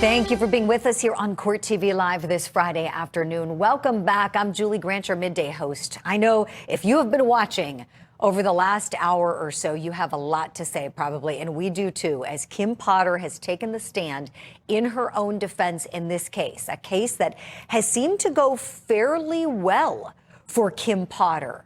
Thank you for being with us here on Court TV Live this Friday afternoon. Welcome back. I'm Julie Grant, your midday host. I know if you have been watching over the last hour or so, you have a lot to say probably, and we do too, as Kim Potter has taken the stand in her own defense in this case, a case that has seemed to go fairly well for Kim Potter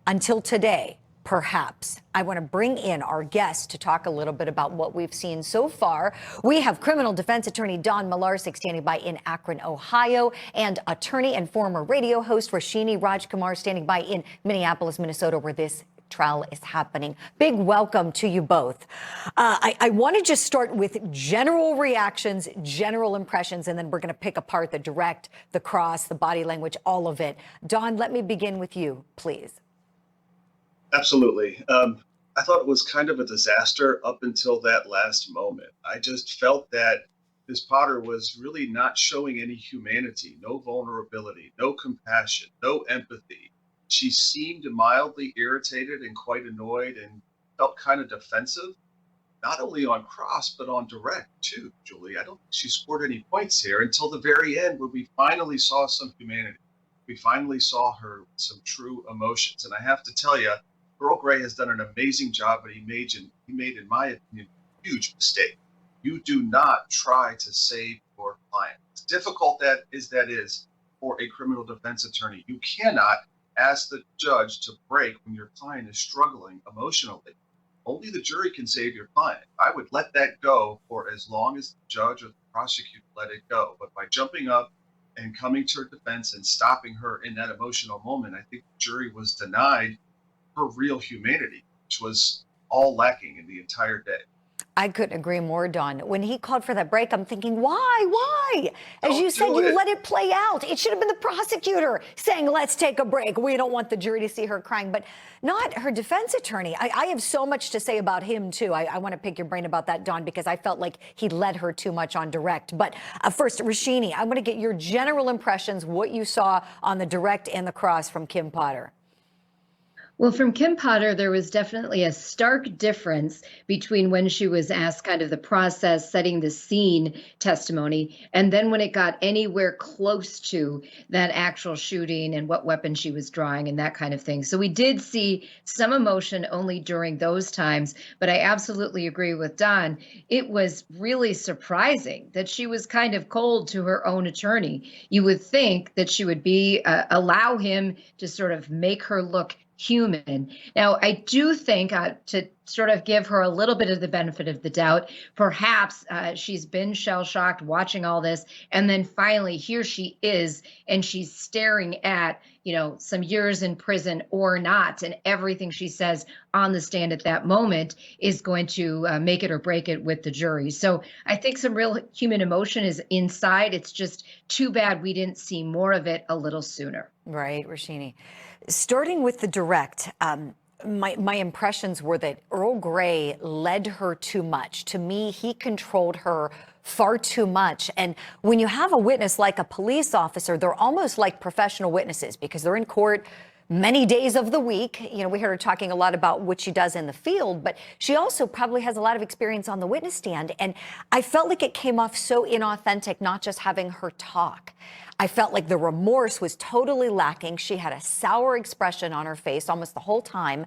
until today. Perhaps. I want to bring in our guest to talk a little bit about what we've seen so far. We have criminal defense attorney Don Malarsic standing by in Akron, Ohio, and attorney and former radio host Roshini Rajkumar standing by in Minneapolis, Minnesota, where this trial is happening. Big welcome to you both. I want to just start with general reactions, general impressions, and then we're going to pick apart the direct, the cross, the body language, all of it. Don, let me begin with you, please. Absolutely. I thought it was kind of a disaster up until that last moment. I just felt that Ms. Potter was really not showing any humanity, no vulnerability, no compassion, no empathy. She seemed mildly irritated and quite annoyed and felt kind of defensive, not only on cross, but on direct too, Julie. I don't think she scored any points here until the very end when we finally saw some humanity. We finally saw her with some true emotions. And I have to tell you, Earl Grey has done an amazing job, but he made, in my opinion, a huge mistake. You do not try to save your client. As difficult that is for a criminal defense attorney. You cannot ask the judge to break when your client is struggling emotionally. Only the jury can save your client. I would let that go for as long as the judge or the prosecutor let it go. But by jumping up and coming to her defense and stopping her in that emotional moment, I think the jury was denied her real humanity, which was all lacking in the entire day. I couldn't agree more, Don. When he called for that break, I'm thinking, why? As you said, you let it play out. It should have been the prosecutor saying, let's take a break. We don't want the jury to see her crying, but not her defense attorney. I have so much to say about him, too. I want to pick your brain about that, Don, because I felt like he led her too much on direct. But first, Roshini, I want to get your general impressions, what you saw on the direct and the cross from Kim Potter. Well, from Kim Potter, there was definitely a stark difference between when she was asked kind of the process, setting the scene testimony, and then when it got anywhere close to that actual shooting and what weapon she was drawing and that kind of thing. So we did see some emotion only during those times, but I absolutely agree with Don. It was really surprising that she was kind of cold to her own attorney. You would think that she would be allow him to sort of make her look human. Now, I do think to sort of give her a little bit of the benefit of the doubt, perhaps she's been shell-shocked watching all this, and then finally here she is, and she's staring at, some years in prison or not, and everything she says on the stand at that moment is going to make it or break it with the jury. So I think some real human emotion is inside. It's just too bad we didn't see more of it a little sooner. Right, Roshini. Starting with the direct, my impressions were that Earl Grey led her too much. To me, he controlled her far too much. And when you have a witness like a police officer, they're almost like professional witnesses because they're in court many days of the week. We heard her talking a lot about what she does in the field, but she also probably has a lot of experience on the witness stand. And I felt like it came off so inauthentic, not just having her talk. I felt like the remorse was totally lacking. She had a sour expression on her face almost the whole time.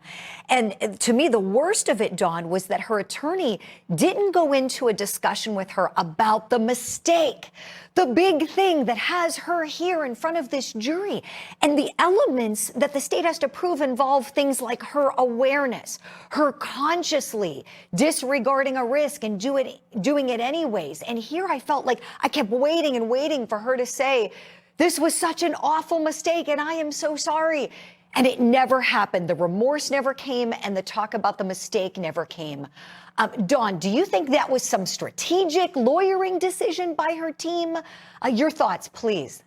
And to me, the worst of it, Dawn, was that her attorney didn't go into a discussion with her about the mistake, the big thing that has her here in front of this jury. And the elements that the state has to prove involve things like her awareness, her consciously disregarding a risk and doing it anyways. And here I felt like I kept waiting and waiting for her to say, this was such an awful mistake and I am so sorry. And it never happened. The remorse never came and the talk about the mistake never came. Dawn, do you think that was some strategic lawyering decision by her team? Your thoughts, please.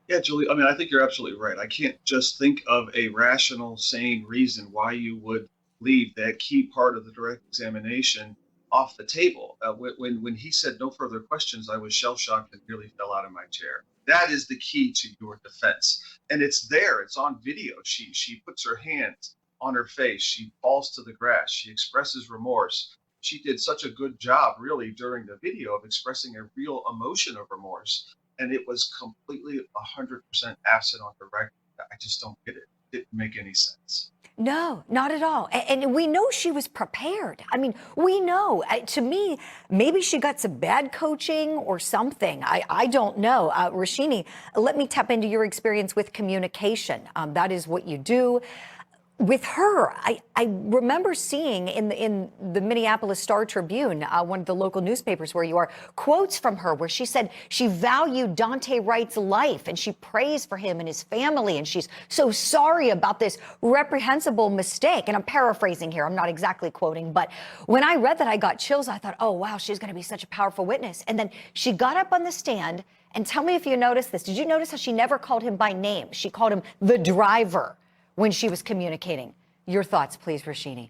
Yeah, Julie, I think you're absolutely right. I can't just think of a rational, sane reason why you would leave that key part of the direct examination off the table. When he said no further questions, I was shell-shocked and nearly fell out of my chair. That is the key to your defense. And it's there. It's on video. She puts her hands on her face. She falls to the grass. She expresses remorse. she did such a good job, really, during the video of expressing a real emotion of remorse, and it was completely 100% absent on the record. I just don't get it. It didn't make any sense. No, not at all. And we know she was prepared. I mean, we know. To me, maybe she got some bad coaching or something. I don't know. Roshini, let me tap into your experience with communication. That is what you do. With her, I remember seeing in the Minneapolis Star Tribune, one of the local newspapers where you are, quotes from her where she said she valued Dante Wright's life and she prays for him and his family, and she's so sorry about this reprehensible mistake. And I'm paraphrasing here, I'm not exactly quoting, but when I read that, I got chills. I thought, oh, wow, she's going to be such a powerful witness. And then she got up on the stand, and tell me if you noticed this. Did you notice how she never called him by name? She called him the driver when she was communicating. Your thoughts, please, Roshini.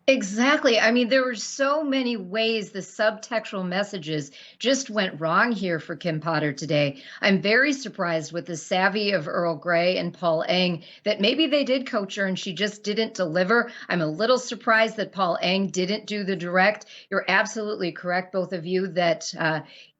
Exactly. I mean, there were so many ways the subtextual messages just went wrong here for Kim Potter today. I'm very surprised with the savvy of Earl Grey and Paul Eng that maybe they did coach her and she just didn't deliver. I'm a little surprised that Paul Eng didn't do the direct. You're absolutely correct, both of you, that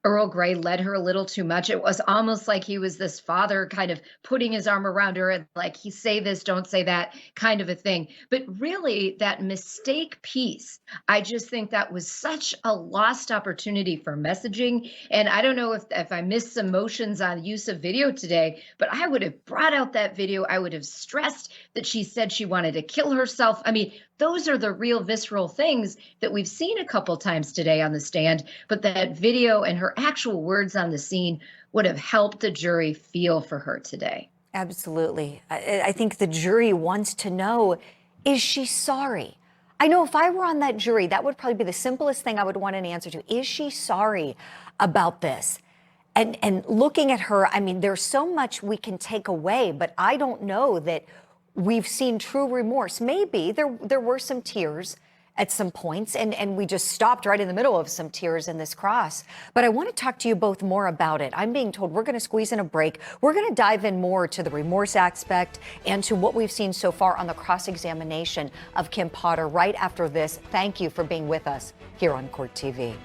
Earl Grey led her a little too much. It was almost like he was this father kind of putting his arm around her and like, he say this, don't say that kind of a thing. But really that mistake piece, I just think that was such a lost opportunity for messaging. And I don't know if I missed some motions on use of video today, but I would have brought out that video. I would have stressed that she said she wanted to kill herself. I mean, those are the real visceral things that we've seen a couple times today on the stand, but that video and her actual words on the scene would have helped the jury feel for her today. Absolutely. I think the jury wants to know, is she sorry? I know if I were on that jury, that would probably be the simplest thing I would want an answer to. Is she sorry about this? And looking at her, I mean, there's so much we can take away, but I don't know that we've seen true remorse. Maybe there were some tears at some points, and we just stopped right in the middle of some tears in this cross. But I want to talk to you both more about it. I'm being told we're going to squeeze in a break. We're going to dive in more to the remorse aspect and to what we've seen so far on the cross-examination of Kim Potter right after this. Thank you for being with us here on Court TV.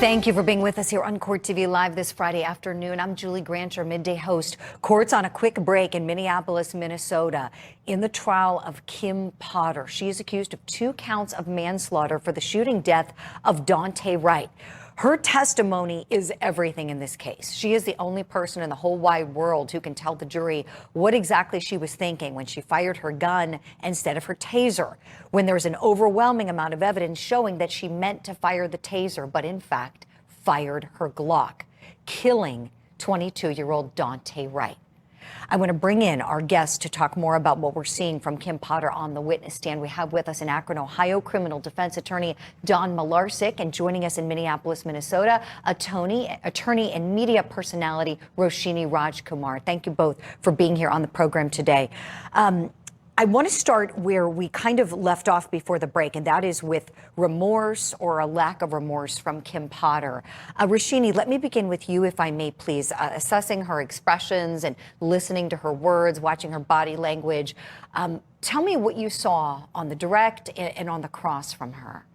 Thank you for being with us here on Court TV Live this Friday afternoon. I'm Julie Grant, your midday host. Court's on a quick break in Minneapolis, Minnesota, in the trial of Kim Potter. She is accused of 2 counts of manslaughter for the shooting death of Dante Wright. Her testimony is everything in this case. She is the only person in the whole wide world who can tell the jury what exactly she was thinking when she fired her gun instead of her taser, when there's an overwhelming amount of evidence showing that she meant to fire the taser, but in fact fired her Glock, killing 22-year-old Dante Wright. I want to bring in our guest to talk more about what we're seeing from Kim Potter on the witness stand. We have with us in Akron, Ohio, criminal defense attorney Don Malarsic, and joining us in Minneapolis, Minnesota, attorney and media personality Roshini Rajkumar. Thank you both for being here on the program today. I want to start where we kind of left off before the break, and that is with remorse or a lack of remorse from Kim Potter. Roshini, let me begin with you, if I may, please. Assessing her expressions and listening to her words, watching her body language. Tell me what you saw on the direct and on the cross from her.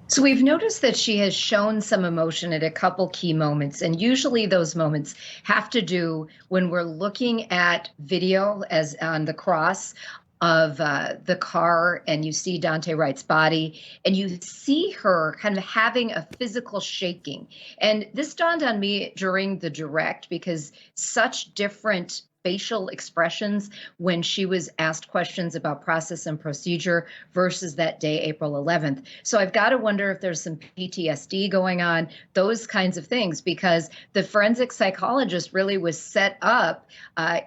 So we've noticed that she has shown some emotion at a couple key moments, and usually those moments have to do when we're looking at video as on the cross of the car, and you see Dante Wright's body, and you see her kind of having a physical shaking. And this dawned on me during the direct because such different facial expressions when she was asked questions about process and procedure versus that day, April 11th. So I've got to wonder if there's some PTSD going on, those kinds of things, because the forensic psychologist really was set up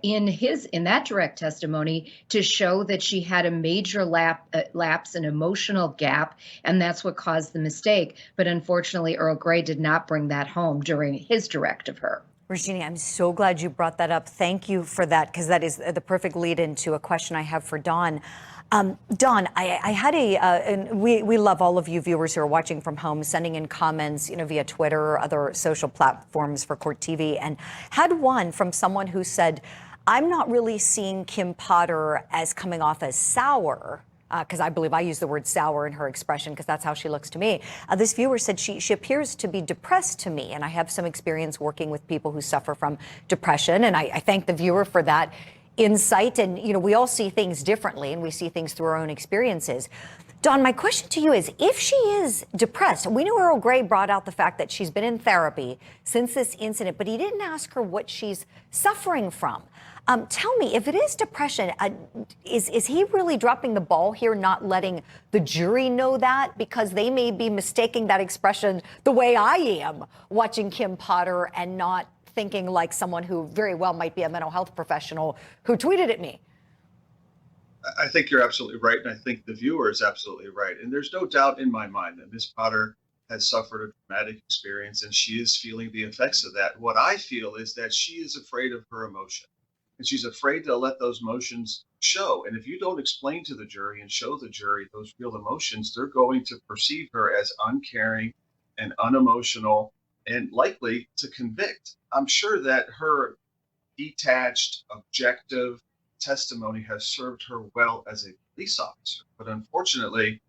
in that direct testimony to show that she had a major lapse, an emotional gap, and that's what caused the mistake. But unfortunately, Earl Grey did not bring that home during his direct of her. Roshini, I'm so glad you brought that up. Thank you for that, because that is the perfect lead into a question I have for Dawn. Dawn, I had and we love all of you viewers who are watching from home, sending in comments, via Twitter or other social platforms for Court TV, and had one from someone who said, I'm not really seeing Kim Potter as coming off as sour, because I believe I use the word sour in her expression because that's how she looks to me. This viewer said she appears to be depressed to me, and I have some experience working with people who suffer from depression, and I thank the viewer for that insight. And, you know, we all see things differently, and we see things through our own experiences. Dawn, my question to you is, if she is depressed, we knew Earl Grey brought out the fact that she's been in therapy since this incident, but he didn't ask her what she's suffering from. Tell me, if it is depression, is he really dropping the ball here, not letting the jury know that? Because they may be mistaking that expression the way I am watching Kim Potter and not thinking like someone who very well might be a mental health professional who tweeted at me. I think you're absolutely right, and I think the viewer is absolutely right. And there's no doubt in my mind that Miss Potter has suffered a traumatic experience, and she is feeling the effects of that. What I feel is that she is afraid of her emotion, and she's afraid to let those emotions show. And if you don't explain to the jury and show the jury those real emotions, they're going to perceive her as uncaring and unemotional and likely to convict. I'm sure that her detached, objective testimony has served her well as a police officer. But unfortunately,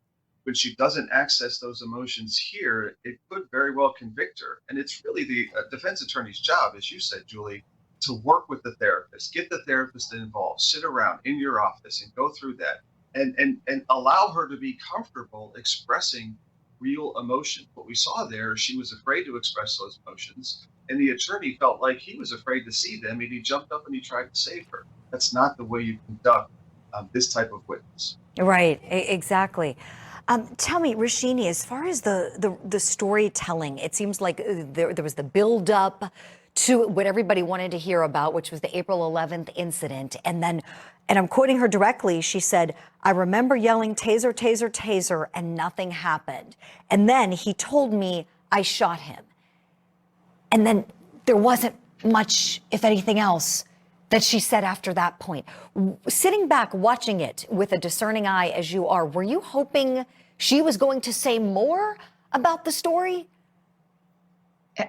when she doesn't access those emotions here, it could very well convict her. And it's really the defense attorney's job, as you said, Julie, to work with the therapist, get the therapist involved, sit around in your office and go through that and allow her to be comfortable expressing real emotion. What we saw there, she was afraid to express those emotions, and the attorney felt like he was afraid to see them, and he jumped up and he tried to save her. That's not the way you conduct this type of witness. Right, exactly. Tell me, Roshini, as far as the storytelling, it seems like there was the build-up to what everybody wanted to hear about, which was the April 11th incident. And then, and I'm quoting her directly, she said, "I remember yelling, 'Taser, taser, taser,' and nothing happened. And then he told me I shot him." And then there wasn't much, if anything else, that she said after that point. Sitting back, watching it with a discerning eye as you are, were you hoping she was going to say more about the story?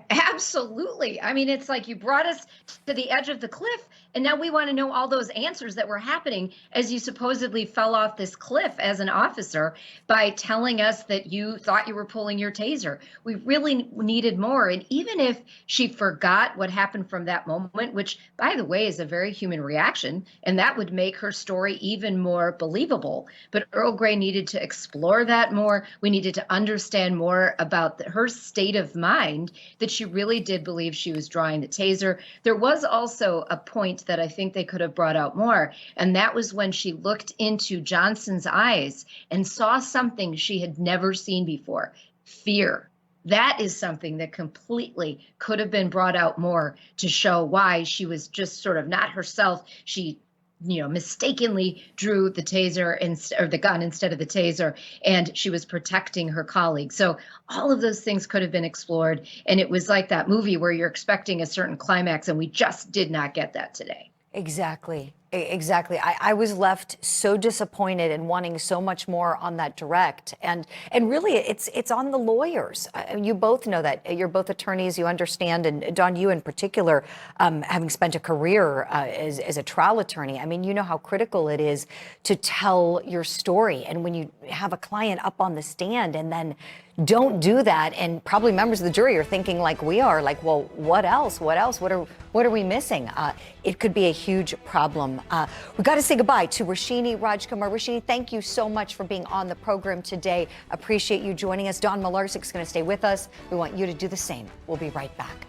Absolutely. I mean, it's like you brought us to the edge of the cliff, and now we want to know all those answers that were happening as you supposedly fell off this cliff as an officer by telling us that you thought you were pulling your taser. We really needed more. And even if she forgot what happened from that moment, which, by the way, is a very human reaction, and that would make her story even more believable. But Earl Grey needed to explore that more. We needed to understand more about her state of mind, that she really did believe she was drawing the taser. There was also a point that I think they could have brought out more, and that was when she looked into Johnson's eyes and saw something she had never seen before: fear. That is something that completely could have been brought out more to show why she was just sort of not herself. She mistakenly drew the taser or the gun instead of the taser, and she was protecting her colleague. So all of those things could have been explored, and it was like that movie where you're expecting a certain climax, and we just did not get that today. Exactly. Exactly. I was left so disappointed and wanting so much more on that direct. And really, it's on the lawyers. You both know that. You're both attorneys. You understand. And Dawn, you in particular, having spent a career as a trial attorney, I mean, you know how critical it is to tell your story. And when you have a client up on the stand and then don't do that, and probably members of the jury are thinking like we are, like, well, what else? What else? What are we missing? It could be a huge problem. We've got to say goodbye to Roshini Rajkumar. Roshini, thank you so much for being on the program today. Appreciate you joining us. Dawn Malarsik's going to stay with us. We want you to do the same. We'll be right back.